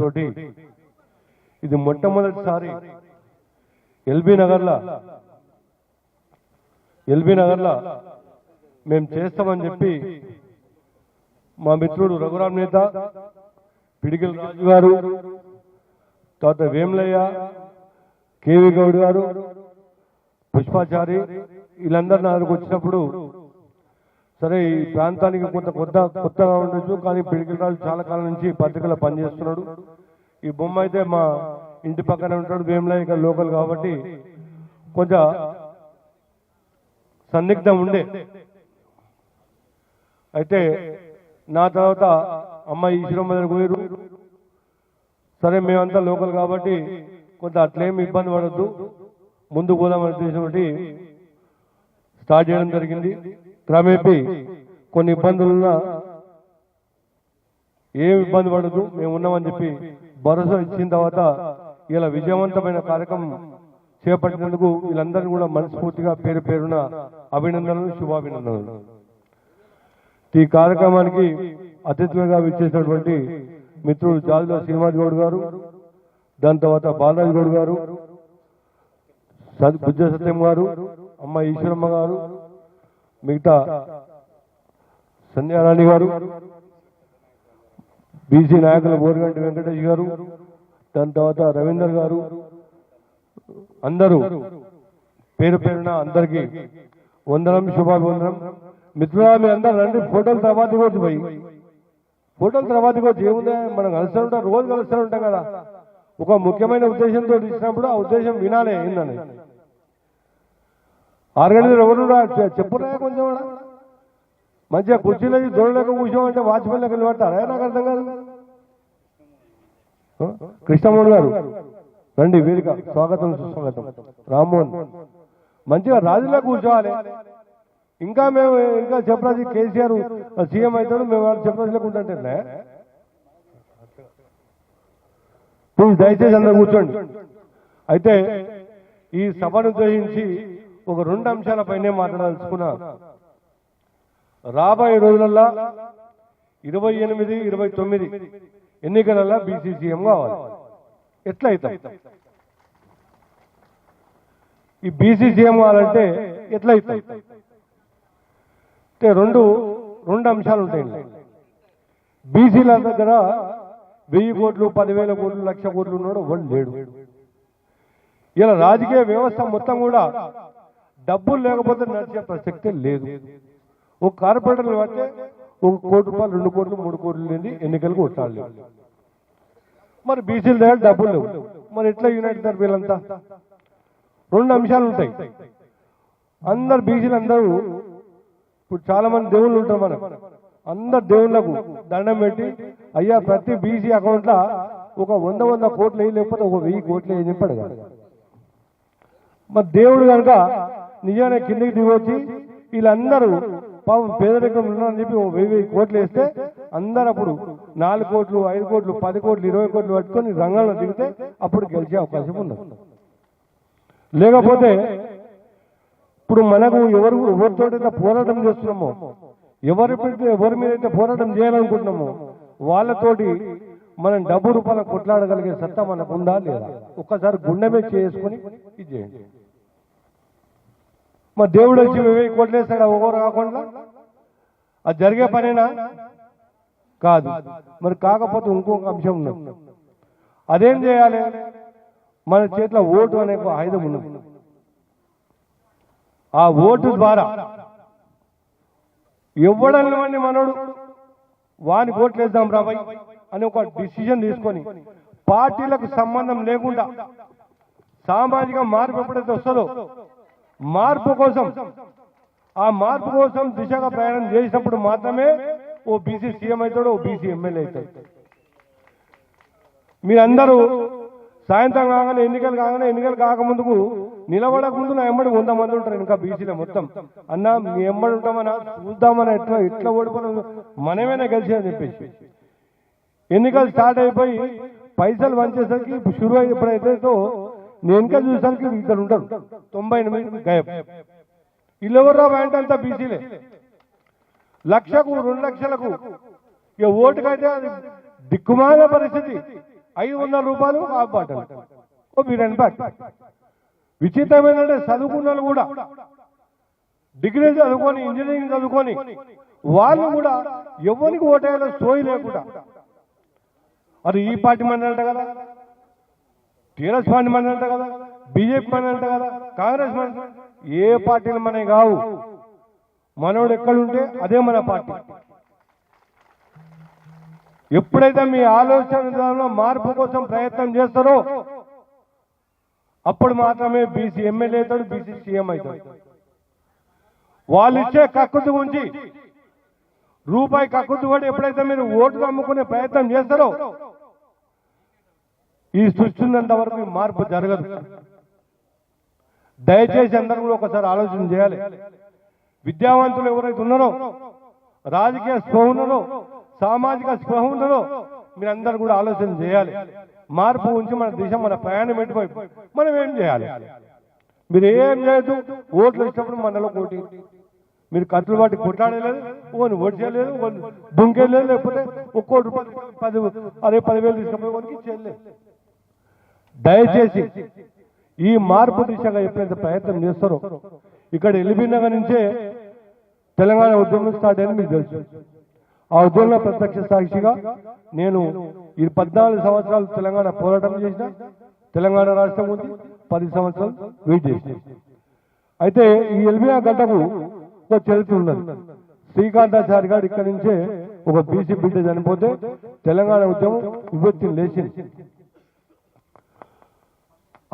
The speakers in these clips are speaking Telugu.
తోటి ఇది మొట్టమొదటిసారి ఎల్బీ నగర్లో మేము చేస్తామని చెప్పి మా మిత్రుడు రఘురామ్ నేత, పిడికిల రాజు గారు, తర్వాత వేములయ్య, కేవీ గౌడ్ గారు, పుష్పాచారి వీళ్ళందరూ నా దగ్గరకు వచ్చినప్పుడు సరే ఈ ప్రాంతానికి కొత్తగా ఉండొచ్చు, కానీ పిడికిల రాజు చాలా కాలం నుంచి పత్రికలో పనిచేస్తున్నాడు. ఈ బొమ్మ అయితే మా ఇంటి పక్కన ఉంటాడు, వేములయ్య ఇక్కడ లోకల్ కాబట్టి కొంచెం సందిగ్ధం ఉండే. అయితే నా తర్వాత అమ్మ ఈశ్వరమ్మ దగ్గర పోయారు. సరే మేమంతా లోకల్ కాబట్టి కొంత అట్లేమి ఇబ్బంది పడద్దు, ముందుకు పోదామనే ఉద్దేశం స్టార్ట్ చేయడం జరిగింది. క్రమేపీ కొన్ని ఇబ్బందులున్నా ఏం ఇబ్బంది పడదు, మేము ఉన్నామని చెప్పి భరోసా ఇచ్చిన తర్వాత ఇలా విజయవంతమైన కార్యక్రమం చేపట్టినందుకు వీళ్ళందరినీ కూడా మనస్ఫూర్తిగా పేరు పేరున అభినందనలు, శుభాభినందనలు. ఈ కార్యక్రమానికి అతిథులుగా విచ్చేసినటువంటి మిత్రులు జాజుల శ్రీనివాస్ గౌడ్ గారు, దాని తర్వాత బాలరాజు గౌడ్ గారు, బుజ్జ సత్యం గారు, అమ్మ ఈశ్వరమ్మ గారు, మిగతా సంధ్యారాణి గారు, బీసీ నాయకులు బోరిగంటి వెంకటేష్ గారు, దాని తర్వాత రవీందర్ గారు, అందరూ పేరు పేరున అందరికీ వందనం, శుభాభివందనం. మిత్రులా మీ అందరూ రండి, ఫోటోలు తర్వాత కూడా పోయి ఫోటోలు తర్వాత కూడా ఏముందా, మనం కలుస్తూ ఉంటాం, రోజు కలుస్తూ ఉంటాం కదా. ఒక ముఖ్యమైన ఉద్దేశంతో ఇచ్చినప్పుడు ఆ ఉద్దేశం వినాలి ఏందని. ఆర్గనైజర్ ఎవరు చెప్పురా కొంచెం మంచిగా కుర్చీలో దొరలేక కూర్చోమంటే వాచ్మెన్ లెక్క నిలబడతారా, నాకు అర్థం కాదు. కృష్ణమోహన్ గారు రండి, వేదిక స్వాగతం సుస్వాగతం. రామ్మోహన్ మంచిగా రాజులా కూర్చోవాలి. ఇంకా మేము ఇంకా చెప్పరాజు కేసీఆర్ సీఎం అవుతాడు, మేము వాళ్ళు చెప్పరాజు లేకుంటే ప్లీజ్ దయచేసి అందరూ కూర్చోండి. అయితే ఈ సభను ఉద్దేశించి ఒక 2 అంశాలపైనే మాట్లాడాల్సుకున్నా. రాబోయే రోజులలో 28, 29 ఎన్నికలలో బీసీ సీఎం కావాలి. ఎట్లయితే ఈ బీసీ సీఎం కావాలంటే ఎట్లయితే రెండు అంశాలు ఉంటాయి. బీసీల దగ్గర 1000 కోట్లు, 10,000 కోట్లు, 1,00,000 కోట్లు ఉన్నాడు వాళ్ళు లేడు. ఇలా రాజకీయ వ్యవస్థ మొత్తం కూడా డబ్బులు లేకపోతే నడిచే ప్రసక్తే లేదు. ఒక కార్పొరేటర్లు పడితే 1 కోటి రూపాయలు, 2 కోట్లు, 3 కోట్లు లేని ఎన్నికలకు కొట్టాలి. మరి బీసీల దగ్గర డబ్బులు లేవు, మరి ఎట్లా యునైట్ అవుతారు వీళ్ళంతా? 2 అంశాలు ఉంటాయి. అందరు బీసీలు అందరూ ఇప్పుడు చాలా మంది దేవుళ్ళు ఉంటారు, మనం అందరు దేవుళ్లకు దండం పెట్టి అయ్యా ప్రతి బీసీ అకౌంట్ లో ఒక 100 కోట్లు వేయి, లేకపోతే ఒక 1000 కోట్లు వేయి చెప్పాడు కదా. మరి దేవుడు కనుక నిజంగా కిందికి దిగొచ్చి వీళ్ళందరూ పాపం పేదరికం ఉన్నారని చెప్పి 1000 కోట్లు వేస్తే అందరు అప్పుడు 4 కోట్లు, 5 కోట్లు, 10 కోట్లు, 20 కోట్లు పట్టుకొని రంగంలో దిగితే అప్పుడు గెలిచే అవకాశం ఉంది. లేకపోతే ఇప్పుడు మనకు ఎవరితో పోరాటం చేస్తున్నామో, ఎవరి మీద అయితే పోరాటం చేయాలనుకుంటున్నామో వాళ్ళతోటి మనం డబ్బు రూపాయల కొట్లాడగలిగే సత్తా మనకు ఉందా లేదా? ఒక్కసారి గుండె మీద చేసుకుని ఇది చేయండి. మరి దేవుడు వచ్చి 1000 కోట్లు వేస్తాడా ఒకరు కాకుండా? అది జరిగే పనేనా? కాదు. మరి కాకపోతే ఇంకొక అంశం ఉన్నది. అదేం చేయాలి? మన చేతిలో ఓటు అనే ఆయుధం ఉన్నది. ఆ ఓటు ద్వారా ఎవడని మనోడు వాని ఓట్లు వేద్దాం రాబాయ్ అని ఒక డిసిజన్ తీసుకొని పార్టీలకు సంబంధం లేకుండా సామాజిక మార్పు ఎప్పుడైతే వస్తుందో మార్పు కోసం దిశగా ప్రయాణం చేసినప్పుడు మాత్రమే ఓ బీసీ సీఎం అవుతాడు, ఓ బీసీ ఎమ్మెల్యే అవుతాడు. మీరందరూ సాయంత్రం కాగానే ఎన్నికలు కాకముందుకు నిలబడకముందు నా ఎమ్మడి 100 మంది ఉంటారు ఇంకా బీసీలో మొత్తం. అన్నా మీ ఎమ్మడి ఉంటామన్నా చూద్దామన్నా ఎట్లా ఓడిపోయినా మనమేనా గెలిచి అని చెప్పేసి ఎన్నికలు స్టార్ట్ అయిపోయి పైసలు పంచేసరికి షురు ఎప్పుడైతే నేను ఇంకా చూసేసరికి ఇక్కడ ఉంటారు 98 గాయబ్. వీళ్ళెవరు అంటే అంతా బీసీలే. 1,00,000కు 2 లక్షలకు ఇక ఓటుకైతే అది దిక్కుమాల పరిస్థితి. 500 రూపాయలు హాఫ్ బాటిల్ ఓ బిర్యానీ ప్యాక్. విచిత్రమైన చదువుకున్న వాళ్ళు కూడా డిగ్రీ చదువుకొని ఇంజనీరింగ్ చదువుకొని వాళ్ళు కూడా ఎవరికి ఓటేయాలో సోయి లేకుండా అది ఈ పార్టీ మంది అంట కదా, టీఆర్ఎస్ పార్టీ మంది అంట కదా, బీజేపీ మంది అంట కదా, కాంగ్రెస్ మంది, ఏ పార్టీలు మనవి కావు. మనోడు ఎక్కడుంటే అదే మన పార్టీ. ఎప్పుడైతే మీ ఆలోచన విధానంలో మార్పు కోసం ప్రయత్నం చేస్తారో అప్పుడు మాత్రమే బీసీ ఎమ్మెల్యే అవుతాడు, బీసీ సీఎం అవుతాడు. వాళ్ళు ఇచ్చే కక్కుతు గురించి రూపాయి కక్కుతు కూడా ఎప్పుడైతే మీరు ఓటు అమ్ముకునే ప్రయత్నం చేస్తారో ఈ సృష్టి ఉన్నంత వరకు ఈ మార్పు జరగదు. దయచేసి అందరూ కూడా ఒకసారి ఆలోచన చేయాలి. విద్యావంతులు ఎవరైతే ఉన్నారో, రాజకీయ స్పృహ ఉన్నారో, సామాజిక స్పృహ ఉన్నారో మీరందరూ కూడా ఆలోచన చేయాలి. మార్పు ఉంచి మన దిశ మన ప్రయాణం ఎటువైపు మనం ఏం చేయాలి. మీరు ఏం చేయొద్దు, ఓట్లు ఇచ్చినప్పుడు మనలో కోటి మీరు కత్తులు వాటి కొట్లాడలేదు, ఓని ఓటు చేయలేదు, దుంకేయలేదు, లేకపోతే ఒక్కోటి రూపాయలు 10,000 తీసుకుపోయి ఓనికి చేయలేదు. దయచేసి ఈ మార్పు దిశగా ఎప్పుడైతే ప్రయత్నం చేస్తారో ఇక్కడ ఎలిబినగర్ నుంచే తెలంగాణ ఉద్యమం స్టార్ట్ అయింది మీకు తెలుసు. ఆ ఉద్యమంలో ప్రత్యక్ష సాక్షిగా నేను ఈ 14 సంవత్సరాలు తెలంగాణ పోరాటం చేసిన, తెలంగాణ రాష్ట్రం ఉంది 10 సంవత్సరాలు వెయిట్ చేసిన. అయితే ఈ ఎల్బియా గడ్డకు ఒక చరిత్ర ఉన్నది. శ్రీకాంతాచారి గారు ఇక్కడి నుంచే ఒక బీసీ బిడ్డ చనిపోతే తెలంగాణ ఉద్యమం విభక్తి లేచింది.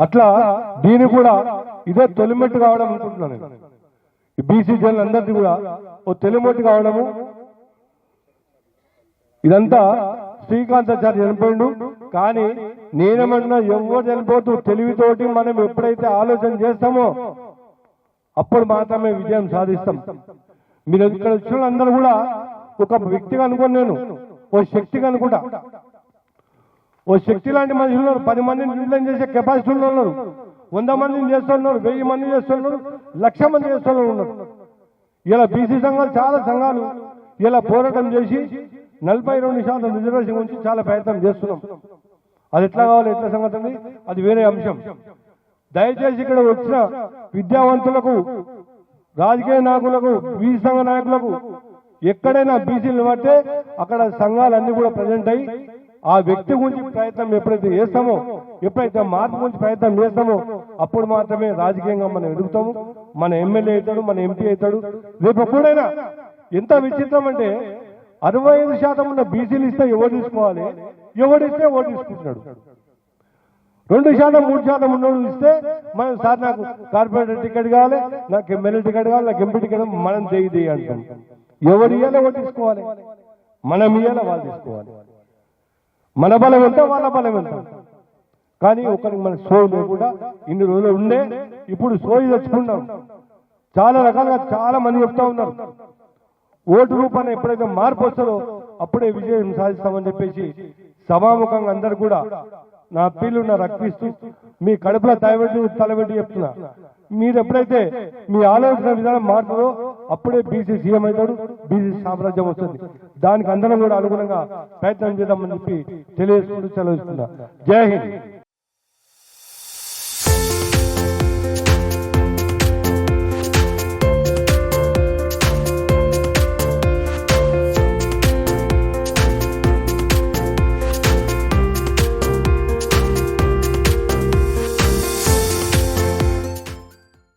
అట్లా దీని కూడా ఇదే తొలిమెట్టు కావడం అనుకుంటున్నాను. ఈ బీసీ జనులందరినీ కూడా ఓ తొలిమెట్టు కావడము. ఇదంతా శ్రీకాంతాచారి చనిపోయిండు. కానీ నేనేమన్నా ఎవరు చనిపోతూ తెలివితోటి మనం ఎప్పుడైతే ఆలోచన చేస్తామో అప్పుడు మాత్రమే విజయం సాధిస్తాం. మీరు ఇక్కడ వచ్చిన అందరూ కూడా ఒక వ్యక్తిగా అనుకోని, నేను ఓ శక్తిగా అనుకుంటా. ఓ శక్తి లాంటి మనుషులు ఉన్నారు. 10 మందిని నిర్ణయం చేసే కెపాసిటీ ఉన్నారు, 100 మందిని చేస్తున్నారు, 1000 మంది చేస్తున్నారు, 1,00,000 మంది చేస్తున్నారు ఉన్నారు. ఇలా బీసీ సంఘాలు చాలా సంఘాలు ఇలా పోరాటం చేసి 42% రిజర్వేషన్ గురించి చాలా ప్రయత్నం చేస్తున్నాం. అది ఎట్లా కావాలి, ఎట్లా సంగతి ఉంది, అది వేరే అంశం. దయచేసి ఇక్కడ వచ్చిన విద్యావంతులకు, రాజకీయ నాయకులకు, బీసీ సంఘ నాయకులకు ఎక్కడైనా బీసీలు పట్టే అక్కడ సంఘాలన్నీ కూడా ప్రజెంట్ అయ్యి ఆ వ్యక్తి గురించి ప్రయత్నం ఎప్పుడైతే చేస్తామో, ఎప్పుడైతే మార్పు గురించి ప్రయత్నం చేస్తామో అప్పుడు మాత్రమే రాజకీయంగా మనం ఎదుగుతాము. మన ఎమ్మెల్యే అవుతాడు, మన ఎంపీ అవుతాడు. రేపు ఎప్పుడైనా ఎంత విచిత్రం అంటే 65% ఉన్న బీసీలు ఇస్తే ఎవరు తీసుకోవాలి, ఎవడిస్తే ఓటు తీసుకుంటున్నాడు. 2%, 3% ఉన్నోళ్ళు ఇస్తే మనం సార్ నాకు కార్పొరేటర్ టికెట్ కావాలి, నాకు ఎమ్మెల్యే టికెట్ కావాలి, నాకు ఎంపీ టికెట్ మనం చేయి అంటాం. ఎవరు ఇయ్యాలో ఎవరు తీసుకోవాలి, మనం ఇయ్యాలో వాళ్ళు తీసుకోవాలి. మన బలం ఎంత, వాళ్ళ బలం ఎంత. కానీ ఒకరికి మన సోయి లేకుండా ఇన్ని రోజులు ఉండే ఇప్పుడు సోయి తెచ్చుకున్నాం. చాలా రకాలుగా చాలా మంది చెప్తా ఉన్నారు. ఓటు రూపాన ఎప్పుడైతే మార్పు వస్తుందో అప్పుడే విజయం సాధిస్తామని చెప్పేసి సభాముఖంగా అందరు కూడా నా అప్పీలు నా రక్తిస్తూ మీ కడుపులో తలబెట్టి చెప్తున్నా. మీరు ఎప్పుడైతే మీ ఆలోచన విధానం మారుతుందో అప్పుడే బీసీ సీఎం అవుతాడు, బీసీ సామ్రాజ్యం వస్తుంది. దానికి అందరం కూడా అనుగుణంగా ప్రయత్నం చేద్దామని చెప్పి తెలియజేసుకుంటూ సెలవుస్తున్నా. జై హింద్.